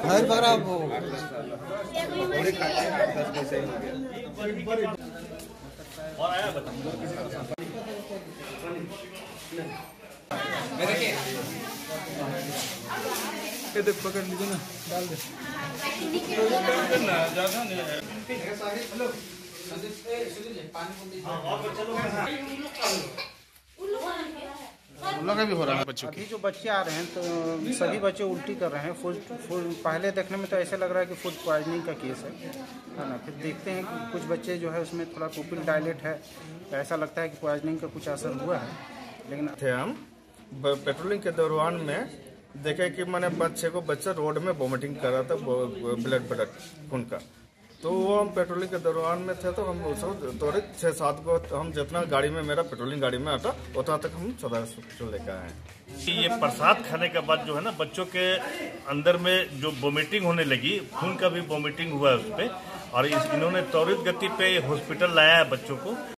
हर बार आप और आया ये पकड़ लीजिए ना, डाल दे ज्यादा नहीं। भी हो रहा है बच्चों अभी जो बच्चे आ रहे हैं तो सभी बच्चे उल्टी कर रहे हैं। फूड पहले देखने में तो ऐसा लग रहा है कि फूड पॉइजनिंग का केस है ना। फिर देखते हैं कि कुछ बच्चे जो है उसमें थोड़ा पुपिल डायलेट है, तो ऐसा लगता है कि पॉइजनिंग का कुछ असर हुआ है। लेकिन थे हम पेट्रोलिंग के दौरान में देखे कि मैंने बच्चा रोड में वॉमिटिंग कर रहा था, ब्लड खून का। तो वो हम पेट्रोलिंग के दौरान में थे, तो हम त्वरित 6-7 को हम जितना गाड़ी में मेरा पेट्रोलिंग गाड़ी में आता उतना तक हम सदर हॉस्पिटल लेकर आए। ये प्रसाद खाने के बाद जो है ना बच्चों के अंदर में जो वोमिटिंग होने लगी, खून का भी वोमिटिंग हुआ है उस पर, और इन्होंने त्वरित गति पे हॉस्पिटल लाया है बच्चों को।